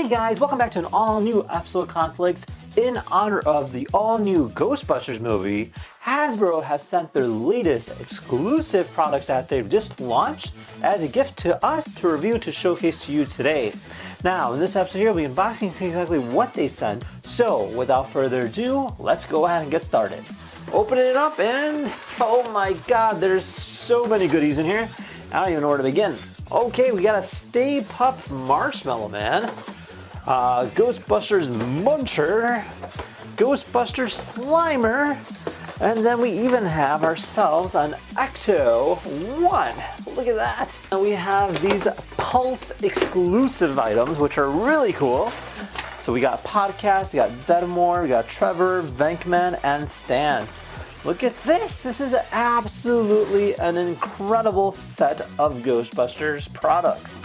guys, welcome back to an all-new episode of KhanFlicks. In honor of the all-new Ghostbusters movie, Hasbro has sent their latest exclusive products that they've just launched as a gift to us to review to showcase to you today. Now, in this episode here, we'll be unboxing and seeing exactly what they sent. So, without further ado, let's go ahead and get started. Opening it up and, oh my god, there's so many goodies in here. I don't even know where to begin. Okay, we got a Stay Puft Marshmallow Man, Ghostbusters Muncher, Ghostbusters Slimer, and then we even have ourselves an Ecto-1. Look at that. And we have these Pulse exclusive items, which are really cool. So we got Podcast, we got Zeddemore, we got Trevor, Venkman, and Stance. Look at this! This is absolutely an incredible set of Ghostbusters products.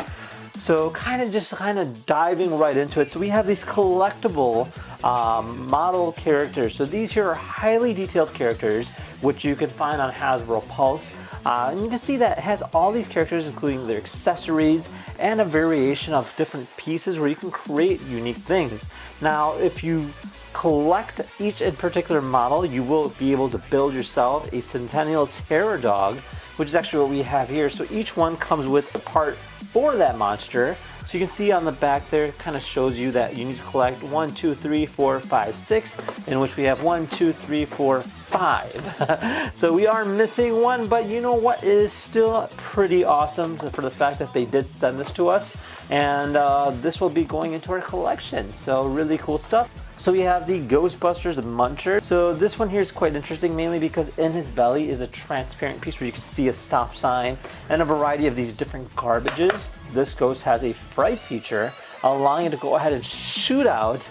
So kind of diving right into it. So we have these collectible model characters. So these here are highly detailed characters, which you can find on Hasbro Pulse. And you can see that it has all these characters, including their accessories and a variation of different pieces where you can create unique things. Now, if you collect each in particular model, you will be able to build yourself a Centennial Terror Dog, which is actually what we have here. So each one comes with a part for that monster. So you can see on the back there, it kind of shows you that you need to collect 1, 2, 3, 4, 5, 6, in which we have 1, 2, 3, 4, 5. So we are missing one, but you know what is still pretty awesome for the fact that they did send this to us, and this will be going into our collection. So really cool stuff. So we have the Ghostbusters Muncher. So this one here is quite interesting, mainly because in his belly is a transparent piece where you can see a stop sign and a variety of these different garbages. This ghost has a Fright Feature, allowing it to go ahead and shoot out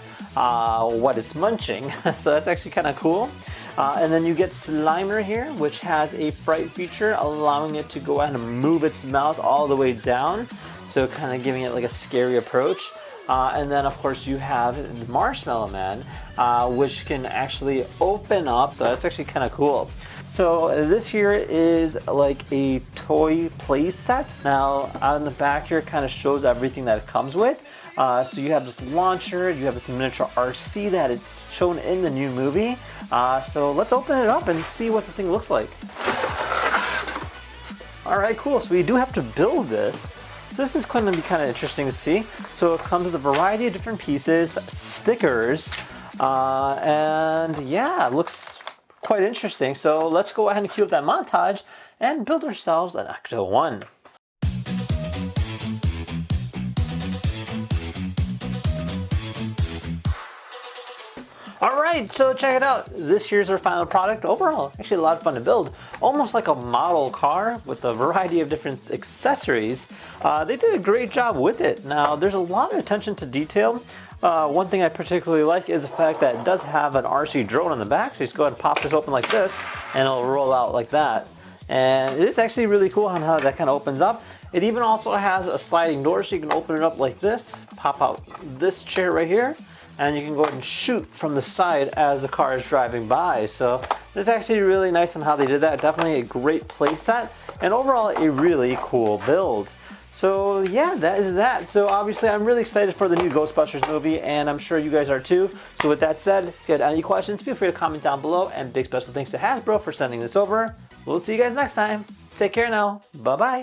what it's munching. So that's actually kind of cool. And then you get Slimer here, which has a Fright Feature, allowing it to go ahead and move its mouth all the way down. So kind of giving it like a scary approach. And then of course you have the Marshmallow Man, which can actually open up, so that's actually kind of cool. So this here is like a toy play set. Now on the back here, it kind of shows everything that it comes with. So you have this launcher, you have this miniature RC that is shown in the new movie. So let's open it up and see what this thing looks like. Alright, cool, so we do have to build this. So this is going to be kind of interesting to see. So it comes with a variety of different pieces, stickers, and yeah, it looks quite interesting. So let's go ahead and cue up that montage and build ourselves an Ecto-1. Alright, so check it out. This here's our final product. Overall, actually a lot of fun to build. Almost like a model car with a variety of different accessories. They did a great job with it. Now, there's a lot of attention to detail. One thing I particularly like is the fact that it does have an RC drone on the back. So you just go ahead and pop this open like this, and it'll roll out like that. And it is actually really cool on how that kind of opens up. It even also has a sliding door, so you can open it up like this, pop out this chair right here, and you can go ahead and shoot from the side as the car is driving by. So this is actually really nice on how they did that. Definitely a great play set, and overall a really cool build. So yeah, that is that. So obviously I'm really excited for the new Ghostbusters movie, and I'm sure you guys are too. So with that said, if you had any questions, feel free to comment down below, and big special thanks to Hasbro for sending this over. We'll see you guys next time. Take care now. Bye-bye.